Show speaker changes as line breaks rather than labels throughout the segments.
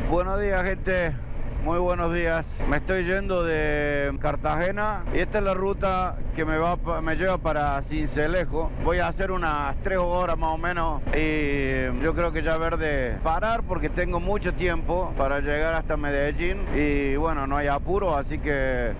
Buenos días, gente. Muy buenos días. Me estoy yendo de Cartagena y esta es la ruta que me lleva para Sincelejo. Voy a hacer unas 3 horas más o menos y yo creo que ya de parar porque tengo mucho tiempo para llegar hasta Medellín y bueno, no hay apuro, así que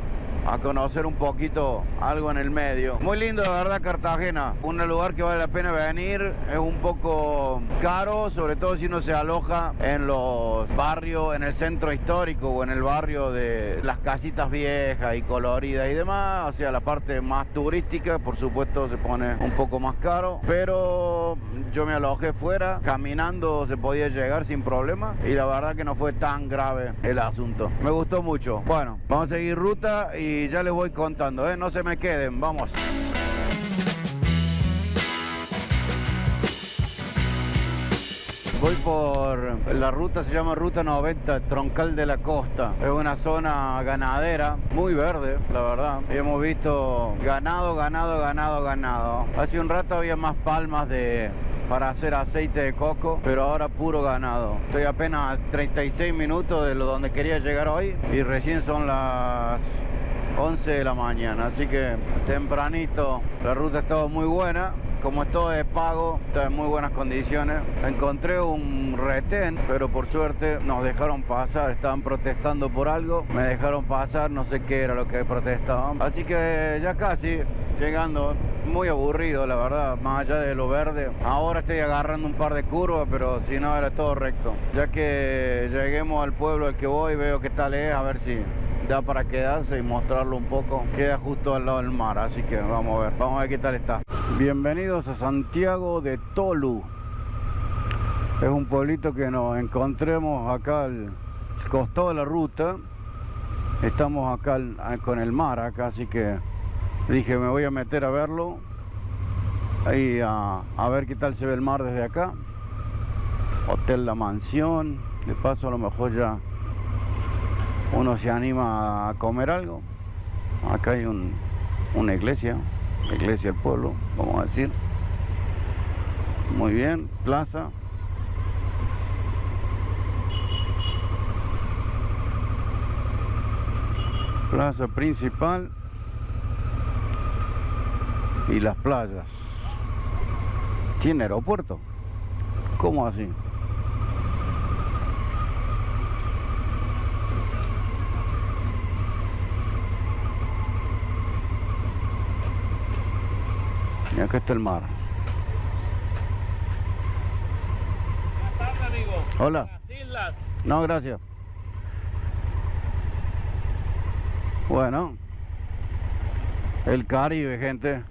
a conocer un poquito algo en el medio. Muy lindo, de verdad, Cartagena. Un lugar que vale la pena venir. Es un poco caro, sobre todo si uno se aloja en los barrios, en el centro histórico o en el barrio de las casitas viejas y coloridas y demás. O sea, la parte más turística, por supuesto, se pone un poco más caro. Pero yo me alojé fuera, caminando se podía llegar sin problema y la verdad que no fue tan grave el asunto. Me gustó mucho. Bueno, vamos a seguir ruta y ya les voy contando, no se me queden, vamos. Voy por la ruta, se llama Ruta 90, Troncal de la Costa. Es una zona ganadera, muy verde, la verdad. Y hemos visto ganado. Hace un rato había más palmas para hacer aceite de coco, pero ahora puro ganado. Estoy apenas a 36 minutos de donde quería llegar hoy y recién son las 11 de la mañana, así que tempranito. La ruta estaba muy buena, como es todo de pago, está en muy buenas condiciones. Encontré un retén, pero por suerte nos dejaron pasar. Estaban protestando por algo, me dejaron pasar, no sé qué era lo que protestaban. Así que ya casi llegando. Muy aburrido, la verdad, más allá de lo verde. Ahora estoy agarrando un par de curvas, pero si no era todo recto. Ya que lleguemos al pueblo al que voy, veo qué tal es, a ver si da para quedarse y mostrarlo un poco. Queda justo al lado del mar, así que vamos a ver qué tal está. Bienvenidos a Santiago de Tolú. Es un pueblito que nos encontremos acá al costado de la ruta. Estamos acá con el mar acá, así que dije me voy a meter a verlo y a ver qué tal se ve el mar desde acá. Hotel La Mansión. De paso a lo mejor ya uno se anima a comer algo. Acá hay una iglesia del pueblo, vamos a decir. Muy bien, plaza. Plaza principal. Y las playas. ¿Tiene aeropuerto? ¿Cómo así? Y acá está el mar.
Buenas tardes, amigo.
Hola.
Las islas.
No, gracias. Bueno. El Caribe, gente.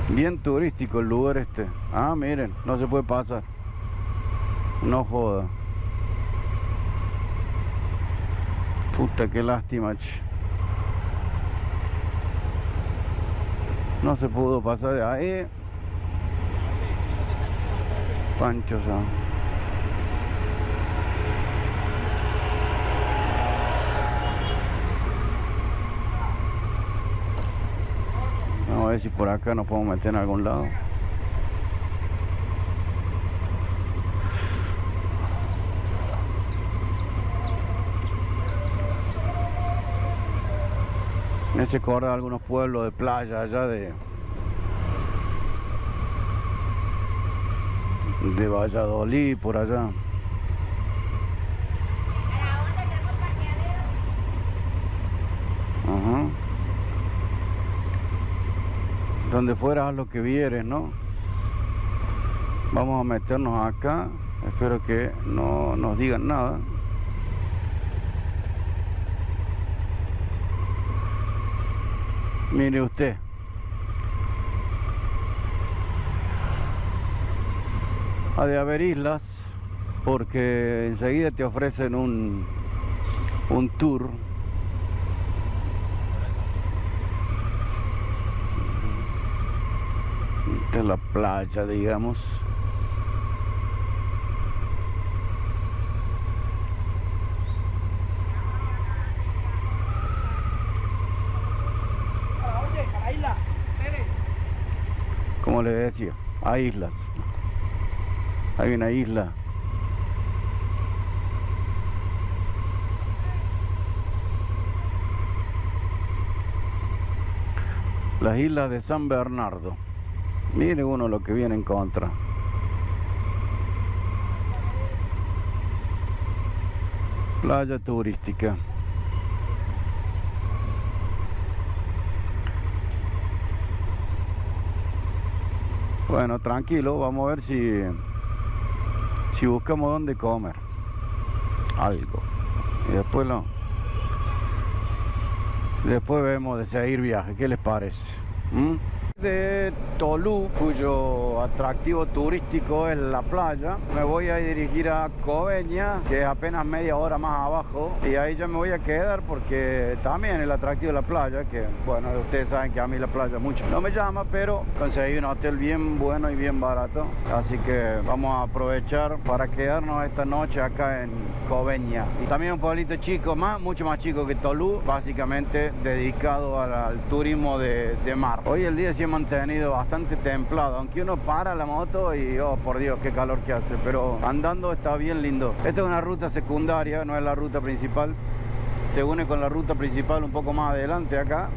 Bien turístico el lugar este. Ah, miren, no se puede pasar. No joda. Puta, qué lástima, che. No se pudo pasar de ahí. Pancho, vamos a ver si por acá nos podemos meter en algún lado. Me se acuerda de algunos pueblos de playa allá de Valladolid, por allá. Ajá. Donde fueras lo que vieres, ¿no? Vamos a meternos acá. Espero que no nos digan nada. Mire usted. Ha de haber islas, porque enseguida te ofrecen un tour. Esta es la playa, digamos.
Oye, Caraíla, espere.
como les decía, a islas. Hay una isla. Las islas de San Bernardo. Mire uno lo que viene en contra. Playa turística. Bueno, tranquilo, vamos a ver si buscamos dónde comer algo. Y después vemos de seguir viaje. ¿Qué les parece? De Tolú, cuyo atractivo turístico es la playa, me voy a dirigir a Coveñas, que es apenas media hora más abajo, y ahí ya me voy a quedar porque también el atractivo de la playa, que bueno, ustedes saben que a mí la playa mucho no me llama, pero conseguí un hotel bien bueno y bien barato, así que vamos a aprovechar para quedarnos esta noche acá en Coveñas. Y también un pueblito chico, mucho más chico que Tolú, básicamente dedicado al turismo de mar. Hoy el día sí he mantenido bastante templado, aunque uno para la moto y oh por Dios qué calor que hace, pero andando está bien lindo. Esta es una ruta secundaria, no es la ruta principal, se une con la ruta principal un poco más adelante acá,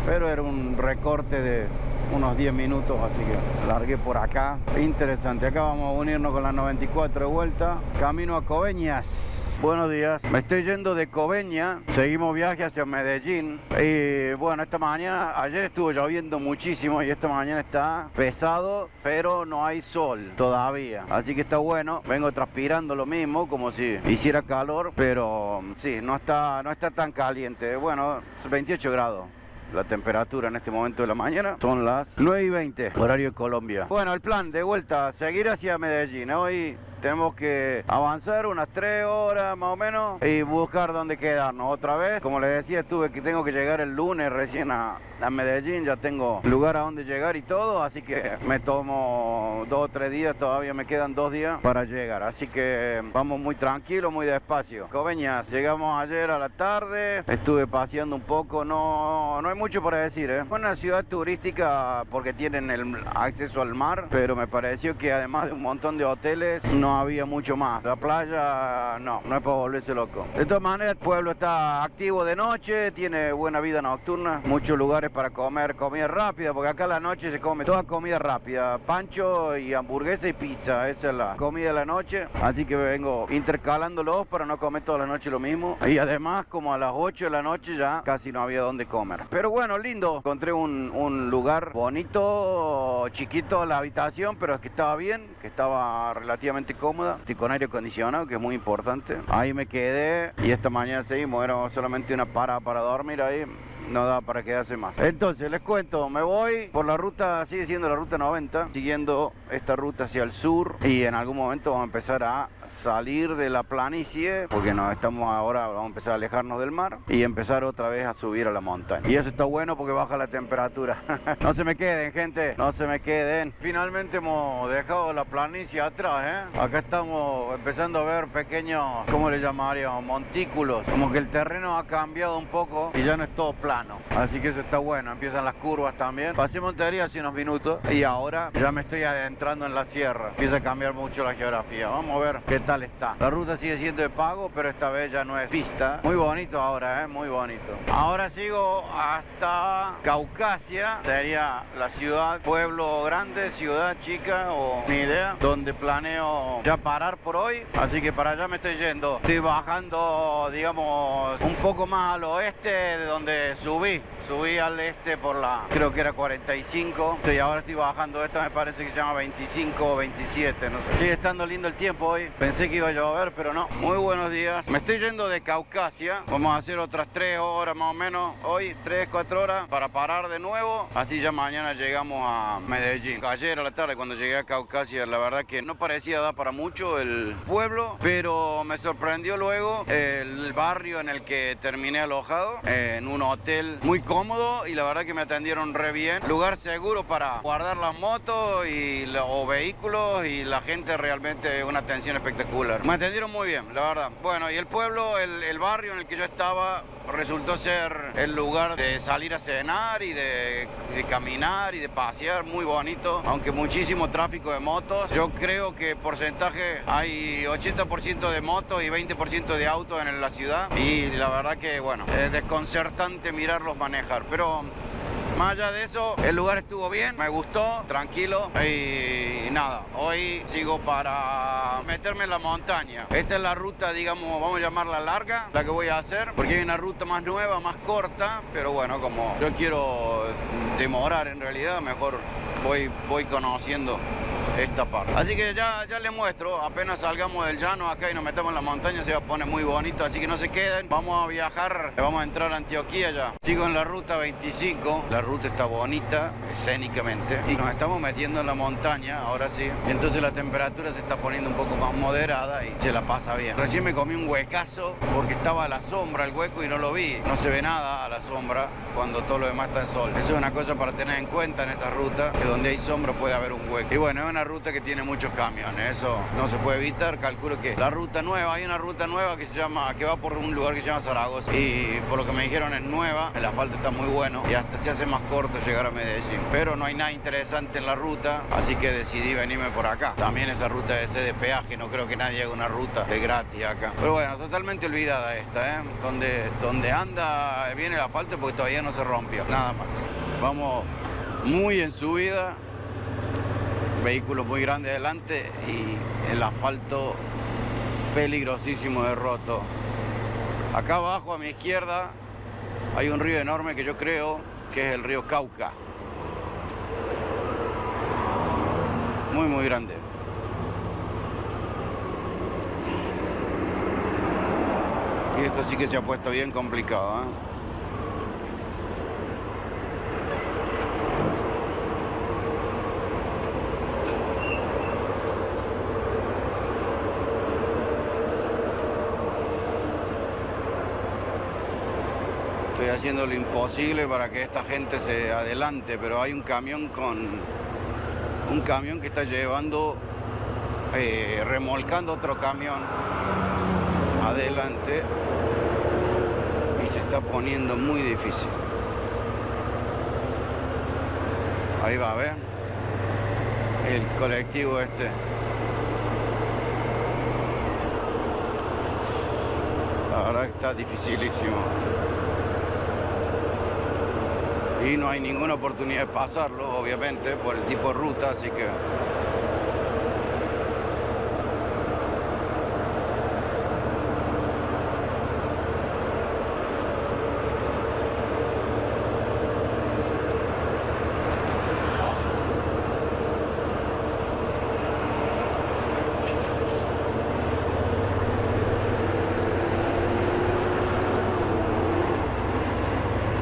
pero era un recorte de unos 10 minutos, así que largué por acá. Interesante, acá vamos a unirnos con la 94 de vuelta, camino a Coveñas. Buenos días, me estoy yendo de Coveñas, seguimos viaje hacia Medellín y bueno, ayer estuvo lloviendo muchísimo y esta mañana está pesado, pero no hay sol todavía, así que está bueno. Vengo transpirando lo mismo, como si hiciera calor, pero sí, no está tan caliente. Bueno, 28 grados. La temperatura en este momento de la mañana son las 9:20, horario de Colombia. Bueno, el plan de vuelta, seguir hacia Medellín. Hoy tenemos que avanzar unas 3 horas más o menos y buscar dónde quedarnos. Otra vez, como les decía, tengo que llegar el lunes recién a Medellín, ya tengo lugar a donde llegar y todo, así que me tomo 2 o 3 días, todavía me quedan 2 días para llegar, así que vamos muy tranquilos, muy despacio. Coveñas, llegamos ayer a la tarde, estuve paseando un poco, no hay mucho para decir, ¿eh? Una ciudad turística porque tienen el acceso al mar, pero me pareció que además de un montón de hoteles, no había mucho más. La playa, no es para volverse loco. De todas maneras, el pueblo está activo de noche, tiene buena vida nocturna, muchos lugares para comer comida rápida, porque acá a la noche se come toda comida rápida, pancho y hamburguesa y pizza, esa es la comida de la noche, así que vengo intercalándolos para no comer toda la noche lo mismo, y además como a las 8 de la noche ya casi no había dónde comer, pero bueno, lindo, encontré un lugar bonito, chiquito la habitación, pero es que estaba bien, que estaba relativamente cómoda, y con aire acondicionado, que es muy importante. Ahí me quedé y esta mañana seguimos, era solamente una parada para dormir ahí, no da para quedarse más. Entonces les cuento, me voy por la ruta, sigue siendo la ruta 90, siguiendo esta ruta hacia el sur, y en algún momento vamos a empezar a salir de la planicie, porque vamos a empezar a alejarnos del mar y empezar otra vez a subir a la montaña, y eso está bueno porque baja la temperatura. No se me queden, gente, no se me queden. Finalmente hemos dejado la planicie atrás, ¿eh? Acá estamos empezando a ver pequeños, ¿cómo le llamaríamos? Montículos, como que el terreno ha cambiado un poco y ya no es todo plano. Así que eso está bueno, empiezan las curvas también. Pasé Montería hace unos minutos y ahora ya me estoy adentrando en la sierra. Empieza a cambiar mucho la geografía. Vamos a ver qué tal está. La ruta sigue siendo de pago, pero esta vez ya no es pista. Muy bonito ahora, muy bonito. Ahora sigo hasta Caucasia. Sería la ciudad, pueblo grande, ciudad chica o ni idea, donde planeo ya parar por hoy. Así que para allá me estoy yendo. Estoy bajando, digamos, un poco más al oeste de donde subí al este por creo que era 45, y ahora estoy bajando, esta me parece que se llama 25 o 27, no sé. Sigue estando lindo el tiempo hoy, pensé que iba a llover, pero no. Muy buenos días, me estoy yendo de Caucasia, vamos a hacer otras 3 horas más o menos, hoy 3-4 horas para parar de nuevo, así ya mañana llegamos a Medellín. Ayer a la tarde cuando llegué a Caucasia, la verdad que no parecía dar para mucho el pueblo, pero me sorprendió luego el barrio en el que terminé alojado, en un hotel muy cómodo, y la verdad que me atendieron re bien. Lugar seguro para guardar las motos o vehículos, y la gente realmente una atención espectacular. Me atendieron muy bien, la verdad. Bueno, y el pueblo, el barrio en el que yo estaba, resultó ser el lugar de salir a cenar y de caminar y de pasear, muy bonito, aunque muchísimo tráfico de motos. Yo creo que porcentaje hay 80% de motos y 20% de autos en la ciudad, y la verdad que bueno, es desconcertante mirarlos manejar, pero más allá de eso, el lugar estuvo bien, me gustó, tranquilo, y nada, hoy sigo para meterme en la montaña. Esta es la ruta, digamos, vamos a llamarla larga, la que voy a hacer, porque hay una ruta más nueva, más corta, pero bueno, como yo quiero demorar en realidad, mejor voy conociendo esta parte. Así que ya les muestro, apenas salgamos del llano acá y nos metamos en la montaña, se va a poner muy bonito, así que no se queden. Vamos a viajar, vamos a entrar a Antioquia ya. Sigo en la ruta 25, la ruta está bonita, escénicamente, y nos estamos metiendo en la montaña, ahora sí. Y entonces la temperatura se está poniendo un poco más moderada y se la pasa bien. Recién me comí un huecazo porque estaba a la sombra el hueco y no lo vi. No se ve nada a la sombra cuando todo lo demás está en sol. Eso es una cosa para tener en cuenta en esta ruta, que donde hay sombra puede haber un hueco. Y bueno, es una ruta que tiene muchos camiones, eso no se puede evitar. Calculo que la ruta nueva, hay una ruta nueva que va por un lugar que se llama Zaragoza, y por lo que me dijeron es nueva, el asfalto está muy bueno y hasta se hace más corto llegar a Medellín, pero no hay nada interesante en la ruta, así que decidí venirme por acá. También esa ruta debe ser de peaje, no creo que nadie haga una ruta de gratis acá, pero bueno, totalmente olvidada esta, donde anda bien el asfalto porque todavía no se rompió, nada más. Vamos muy en subida, vehículo muy grande adelante y el asfalto peligrosísimo de roto. Acá abajo a mi izquierda hay un río enorme que yo creo que es el río Cauca, muy grande. Y esto sí que se ha puesto bien complicado, ¿eh? Estoy haciendo lo imposible para que esta gente se adelante, pero hay un camión que está llevando, remolcando otro camión adelante y se está poniendo muy difícil. Ahí va, ¿ven? El colectivo este. La verdad que está dificilísimo. Y no hay ninguna oportunidad de pasarlo, obviamente, por el tipo de ruta, así que...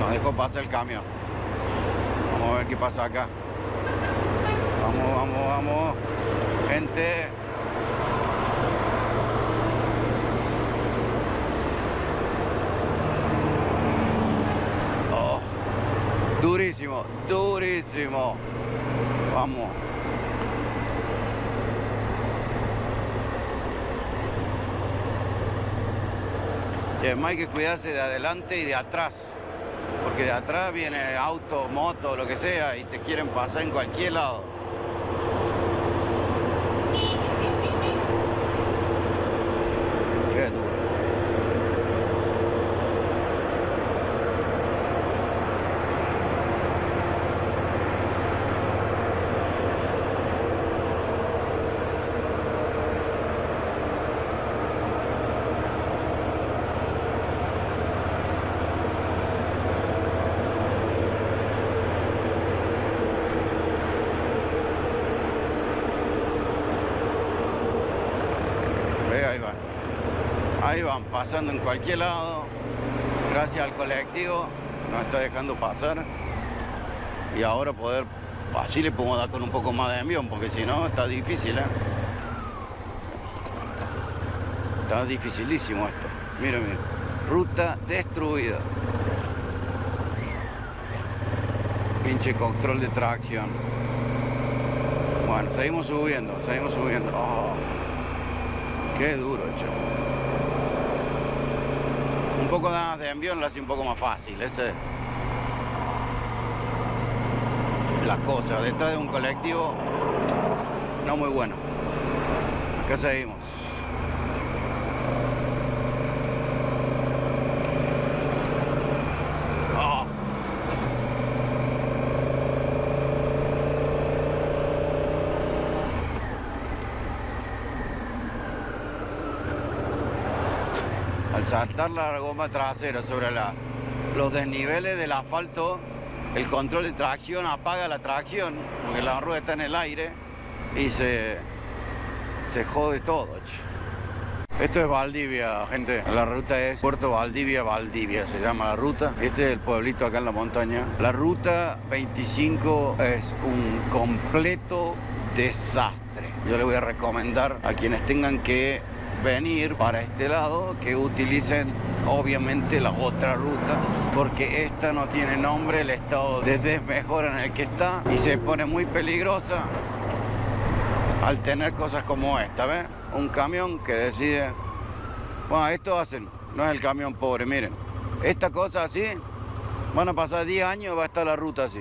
nos dejó pasar el camión. Vamos a ver qué pasa acá. Vamos. Gente. Oh, durísimo. Vamos. Y además hay que cuidarse de adelante y de atrás, porque de atrás viene auto, moto, lo que sea, y te quieren pasar en cualquier lado. Qué duro. Ahí van pasando en cualquier lado. Gracias al colectivo nos está dejando pasar. Y ahora poder, así le podemos dar con un poco más de envión, porque si no está difícil, ¿eh? Está dificilísimo esto. Miren. Ruta destruida. Pinche control de tracción. Bueno, seguimos subiendo. Oh, qué duro, che. Un poco de envión lo hace un poco más fácil. Esa es la cosa. Detrás de un colectivo no muy bueno. Acá seguimos. Oh. Al saltar la goma trasera sobre los desniveles del asfalto, el control de tracción apaga la tracción, porque la rueda está en el aire y se jode todo. Esto es Valdivia, gente. La ruta es Puerto Valdivia, Valdivia se llama la ruta. Este es el pueblito acá en la montaña. La ruta 25 es un completo desastre. Yo le voy a recomendar a quienes tengan que venir para este lado que utilicen obviamente la otra ruta, porque esta no tiene nombre, el estado de desmejora en el que está y se pone muy peligrosa al tener cosas como esta, ¿ves? Un camión que decide, bueno, esto hacen, no es el camión pobre, miren, esta cosa así, van a pasar 10 años, va a estar la ruta así,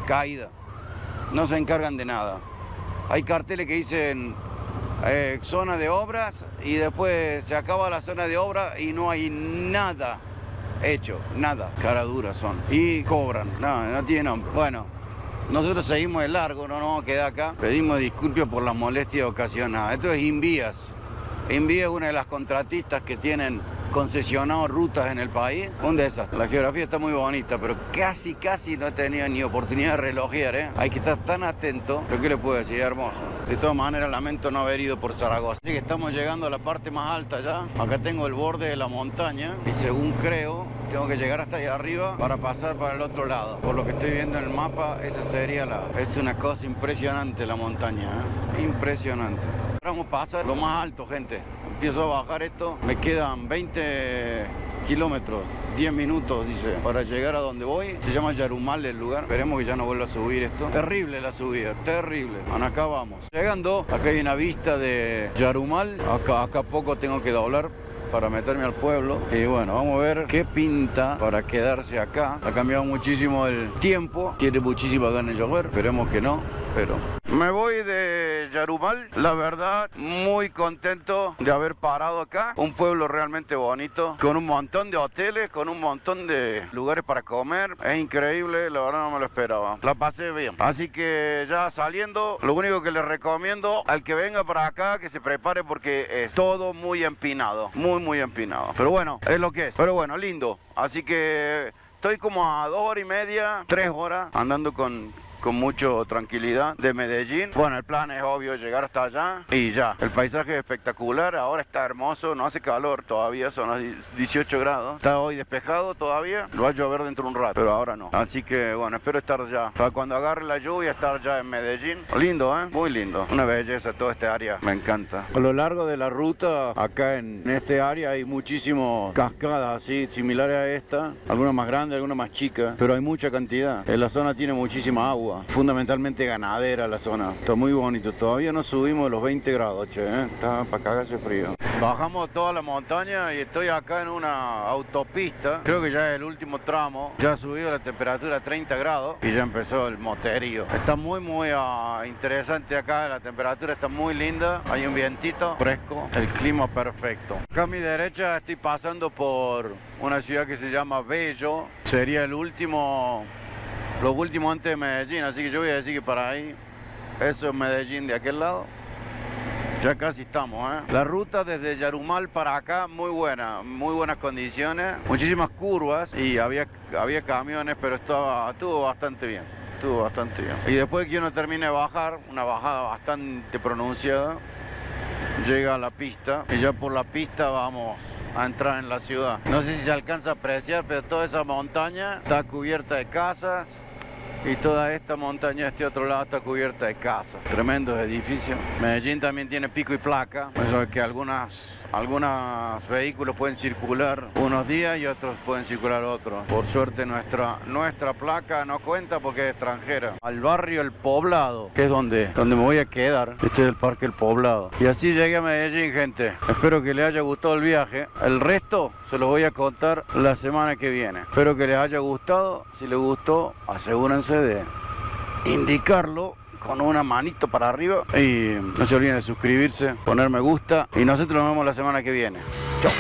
caída, no se encargan de nada. Hay carteles que dicen zona de obras y después se acaba la zona de obras y no hay nada hecho, nada. Cara duras son y cobran, no tiene nombre. Bueno, nosotros seguimos de largo, no nos vamos a quedar acá. Pedimos disculpas por las molestias ocasionadas. Esto es Invías. Invías es una de las contratistas que tienen concesionado rutas en el país. Un desastre. La geografía está muy bonita, pero casi no he tenido ni oportunidad de relojear, ¿eh? Hay que estar tan atento. ¿Pero qué le puedo decir? Hermoso. De todas maneras, lamento no haber ido por Zaragoza. Así que estamos llegando a la parte más alta ya. Acá tengo el borde de la montaña y según creo, tengo que llegar hasta allá arriba para pasar para el otro lado. Por lo que estoy viendo en el mapa, esa sería es una cosa impresionante la montaña, ¿eh? Impresionante. Vamos a pasar lo más alto, gente. Empiezo a bajar esto, me quedan 20 kilómetros, 10 minutos, dice, para llegar a donde voy. Se llama Yarumal el lugar. Esperemos que ya no vuelva a subir esto. Terrible la subida, terrible. Bueno, acá vamos. Llegando, acá hay una vista de Yarumal. Acá poco tengo que doblar para meterme al pueblo. Y bueno, vamos a ver qué pinta para quedarse acá. Ha cambiado muchísimo el tiempo. Tiene muchísimas ganas de llover. Esperemos que no, pero... Me voy de Yarumal, la verdad, muy contento de haber parado acá. Un pueblo realmente bonito, con un montón de hoteles, con un montón de lugares para comer. Es increíble, la verdad no me lo esperaba. La pasé bien. Así que ya saliendo, lo único que les recomiendo al que venga para acá, que se prepare porque es todo muy empinado, muy empinado. Pero bueno, es lo que es. Pero bueno, lindo. Así que estoy como a 2 horas y media, 3 horas andando con mucha tranquilidad de Medellín. Bueno, el plan es obvio llegar hasta allá y ya. El paisaje es espectacular, ahora está hermoso, no hace calor todavía, son los 18 grados. Está hoy despejado todavía, va a llover dentro de un rato, pero ahora no. Así que bueno, espero estar ya, para cuando agarre la lluvia estar ya en Medellín. Lindo, muy lindo. Una belleza toda esta área, me encanta. A lo largo de la ruta, acá en este área hay muchísimas cascadas así, similares a esta. Algunas más grandes, algunas más chicas, pero hay mucha cantidad. En la zona tiene muchísima agua. Fundamentalmente ganadera la zona. Está muy bonito. Todavía no subimos los 20 grados, che, está para cagarse frío. Bajamos toda la montaña y estoy acá en una autopista. Creo que ya es el último tramo. Ya ha subido la temperatura a 30 grados y ya empezó el moterío. Está muy interesante acá. La temperatura está muy linda. Hay un vientito fresco. El clima perfecto. Acá a mi derecha estoy pasando por una ciudad que se llama Bello. Sería los últimos antes de Medellín, así que yo voy a decir que para ahí, eso es Medellín de aquel lado. Ya casi estamos, La ruta desde Yarumal para acá, muy buenas condiciones, muchísimas curvas y había camiones, pero estuvo bastante bien, Y después que uno termine de bajar, una bajada bastante pronunciada, llega a la pista y ya por la pista vamos a entrar en la ciudad. No sé si se alcanza a apreciar, pero toda esa montaña está cubierta de casas. Y toda esta montaña de este otro lado está cubierta de casas. Tremendos edificios. Medellín también tiene pico y placa. Eso es que algunas Algunos vehículos pueden circular unos días y otros pueden circular otros. Por suerte nuestra placa no cuenta porque es extranjera. Al barrio El Poblado, que es donde me voy a quedar. Este es el Parque El Poblado. Y así llegué a Medellín, gente. Espero que les haya gustado el viaje. El resto se los voy a contar la semana que viene. Espero que les haya gustado. Si les gustó, asegúrense de indicarlo con una manito para arriba y no se olviden de suscribirse, poner me gusta y nosotros nos vemos la semana que viene. Chau.